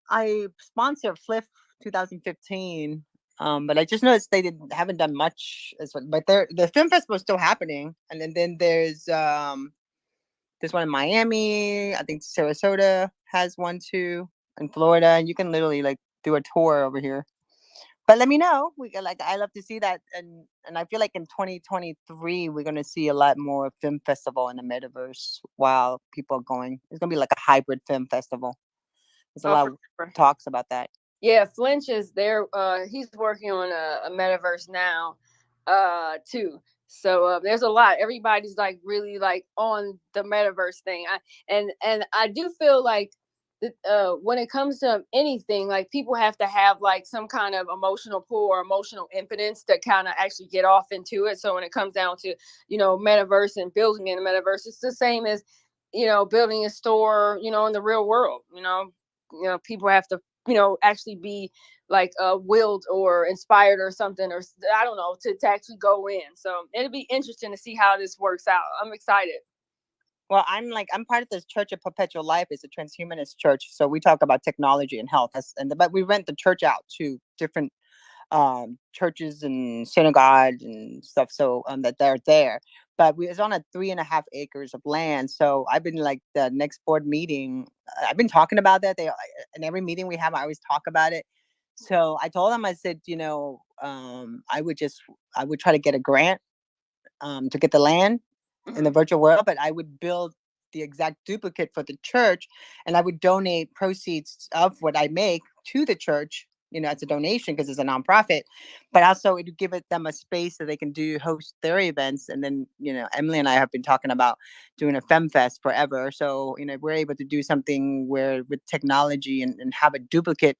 Speaker 3: I sponsor FLIF 2015, but I just noticed they haven't done much but the film festival is still happening, and then there's one in Miami. I think Sarasota has one too, in Florida, and you can literally like do a tour over here. But let me know. I love to see that, and I feel like in 2023 we're gonna see a lot more film festival in the metaverse while people are going. It's gonna be like a hybrid film festival. There's a lot of talks about that.
Speaker 4: Yeah, Flinch is there. He's working on a metaverse now, too. So there's a lot. Everybody's like really like on the metaverse thing. And I do feel like when it comes to anything, like people have to have like some kind of emotional pull or emotional impotence to kind of actually get off into it. So when it comes down to, metaverse and building in the metaverse, it's the same as, building a store, in the real world. People have to, actually be like willed or inspired or something, or I don't know, to actually go in. So it'll be interesting to see how this works out. I'm excited.
Speaker 3: Well, I'm part of this Church of Perpetual Life. It's a transhumanist church. So we talk about technology and health. But we rent the church out to different churches and synagogues and stuff. So that they're there. But it's on a 3.5 acres of land. So I've been like the next board meeting. I've been talking about that. In every meeting we have, I always talk about it. So I told them, I said, I would try to get a grant to get the land in the virtual world, but I would build the exact duplicate for the church, and I would donate proceeds of what I make to the church, as a donation because it's a nonprofit, but also it would give them a space so they can host their events. And then, Emily and I have been talking about doing a FemFest forever. So, we're able to do something with technology and have a duplicate,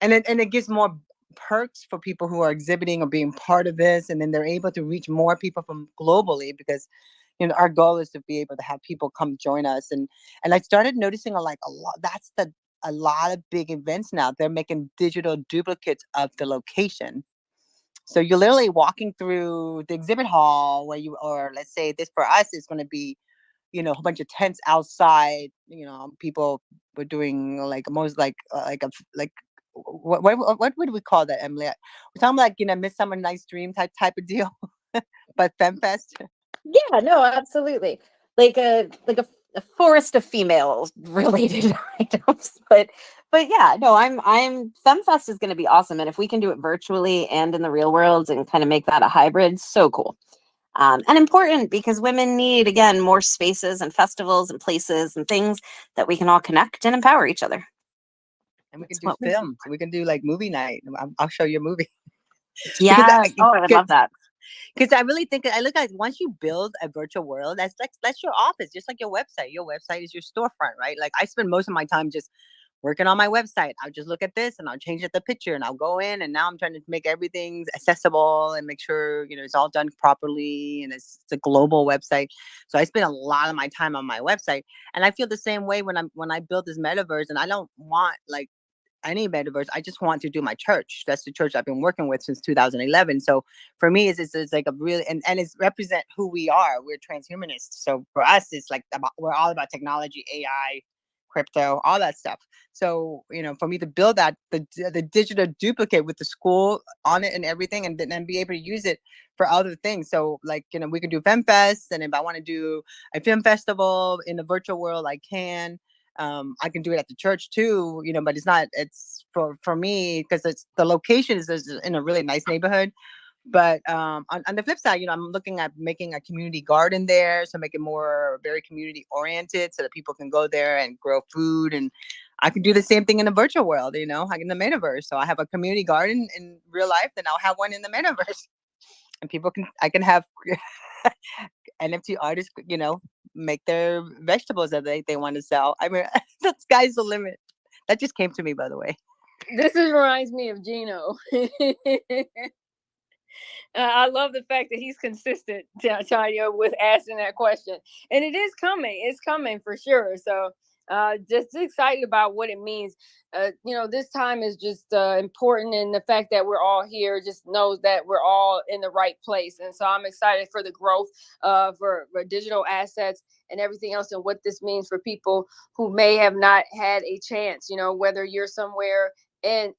Speaker 3: and it gives more perks for people who are exhibiting or being part of this, and then they're able to reach more people from globally because our goal is to be able to have people come join us. And I started noticing a lot. A lot of big events now, they're making digital duplicates of the location. So you're literally walking through the exhibit hall or let's say this for us is going to be, a whole bunch of tents outside. People were doing like most like what would we call that, Emily? We're talking like Midsummer Night's Dream type of deal, but FemFest.
Speaker 1: Yeah, no, absolutely. Like a forest of females related items, but yeah, no, I'm FemFest is going to be awesome, and if we can do it virtually and in the real world and kind of make that a hybrid, so cool. And important because women need, again, more spaces and festivals and places and things that we can all connect and empower each other.
Speaker 3: And we can do films. We can do like movie night. I'll show you a movie.
Speaker 1: Yeah. I would love that.
Speaker 3: Because I really think, I look at once you build a virtual world, that's your office, just like your website. Your website is your storefront, right? Like I spend most of my time just working on my website. I'll just look at this and I'll change the picture and I'll go in, and now I'm trying to make everything accessible and make sure, it's all done properly, and it's a global website. So I spend a lot of my time on my website, and I feel the same way when I build this metaverse, and I don't want like any metaverse. I just want to do my church. That's the church I've been working with since 2011. So for me, it's like a really, and it's represent who we are. We're transhumanists. So for us, it's like we're all about technology, AI, crypto, all that stuff. So, for me to build that, the digital duplicate with the school on it and everything, and then be able to use it for other things. So like, we can do FemFest, and if I want to do a film festival in the virtual world, I can. I can do it at the church too, but it's for me, because the location is in a really nice neighborhood. But on the flip side, I'm looking at making a community garden there, so make it more very community oriented, so that people can go there and grow food. And I can do the same thing in the virtual world, like in the metaverse. So I have a community garden in real life, then I'll have one in the metaverse, and I can have NFT artists, make their vegetables that they want to sell. I mean, the sky's the limit. That just came to me, by the way.
Speaker 4: This reminds me of Gino. I love the fact that he's consistent, Tonya, with asking that question. And it is coming. It's coming for sure. So just excited about what it means. This time is just important, and the fact that we're all here just knows that we're all in the right place. And so I'm excited for the growth for digital assets and everything else, and what this means for people who may have not had a chance, whether you're somewhere in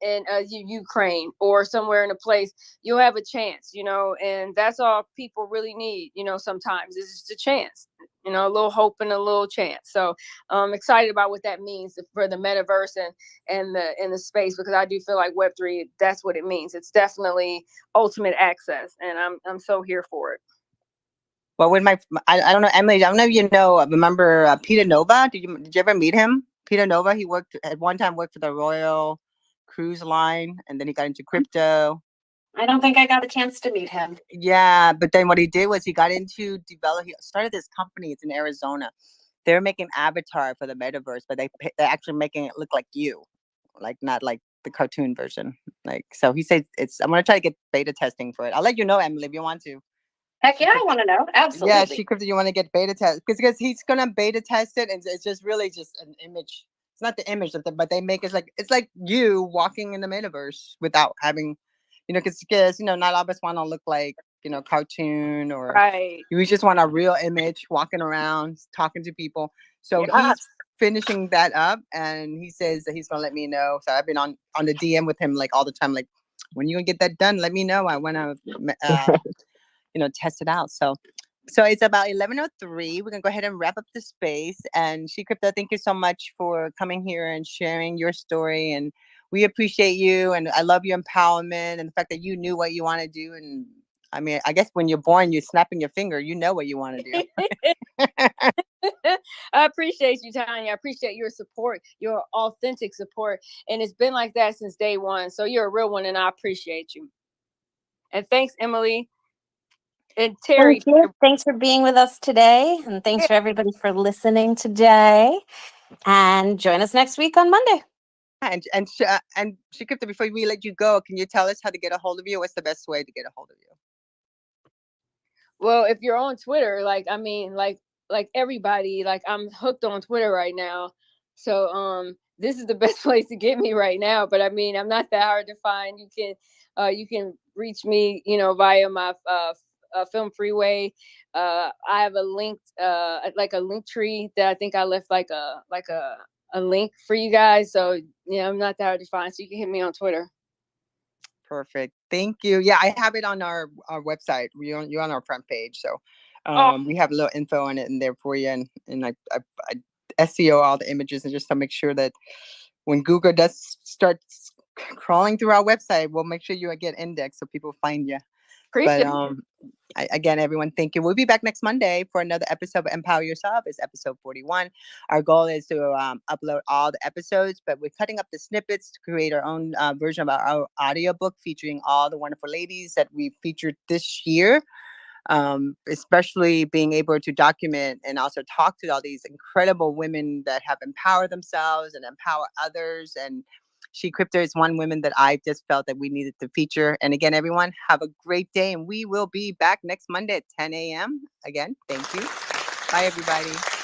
Speaker 4: Ukraine or somewhere in a place, you'll have a chance, and that's all people really need, sometimes it's just a chance, a little hope and a little chance. So I'm excited about what that means for the metaverse and the space, because I do feel like Web3, that's what it means. It's definitely ultimate access, and I'm so here for it.
Speaker 3: Well, I don't know, Emily, I don't know if remember Peter Nova? Did you ever meet him? Peter Nova, he at one time worked for the Royal Cruise Line, and then he got into crypto.
Speaker 1: I don't think I got a chance to meet him.
Speaker 3: Yeah, but then what he did was he started this company. It's in Arizona. They're making avatar for the metaverse, but they're actually making it look like you, like not like the cartoon version. Like, so he says I'm gonna try to get beta testing for it. I'll let you know, Emily, if you want to.
Speaker 1: Heck yeah, I want to know. Absolutely.
Speaker 3: Yeah, Crypto, you want to get beta test because he's gonna beta test it, and it's just really just an image. It's not the image but they make it's like you walking in the metaverse without having, because not all of us want to look like cartoon, or
Speaker 4: right.
Speaker 3: We just want a real image, walking around, talking to people. So
Speaker 1: Yes.
Speaker 3: he's finishing that up, and he says that he's gonna let me know. So I've been on the DM with him like all the time, like, when you gonna get that done? Let me know. I want to test it out. So it's about 11:03. We're gonna go ahead and wrap up the space. And Crypto, thank you so much for coming here and sharing your story. And we appreciate you. And I love your empowerment and the fact that you knew what you want to do. And I mean, I guess when you're born, you're snapping your finger. You know what you want to do.
Speaker 4: I appreciate you, Tonya. I appreciate your support, your authentic support. And it's been like that since day one. So you're a real one, and I appreciate you. And thanks, Emily. And Terry.
Speaker 1: Thanks for being with us today. And thanks for everybody for listening today. And join us next week on Monday.
Speaker 3: And Crypto, before we let you go, can you tell us how to get a hold of you? What's the best way to get a hold of you?
Speaker 4: Well, if you're on Twitter, like everybody, like I'm hooked on Twitter right now. So this is the best place to get me right now. But I mean, I'm not that hard to find. You can reach me, via my Film Freeway. I have a link, like a link tree that I think I left like a link for you guys. So I'm not that hard to find. So you can hit me on Twitter.
Speaker 3: Perfect. Thank you. Yeah, I have it on our website. You're on our front page. So we have a little info on it in there for you. And I SEO all the images, and just to make sure that when Google does start crawling through our website, we'll make sure you get indexed so people find you.
Speaker 4: Appreciate
Speaker 3: but again, everyone, thank you. We'll be back next Monday for another episode of Empower Yourself. It's episode 41. Our goal is to upload all the episodes, but we're cutting up the snippets to create our own version of our audiobook featuring all the wonderful ladies that we featured this year. Especially being able to document and also talk to all these incredible women that have empowered themselves and empower others. And Crypto is one woman that I just felt that we needed to feature. And again, everyone, have a great day. And we will be back next Monday at 10 a.m. Again, thank you. Bye, everybody.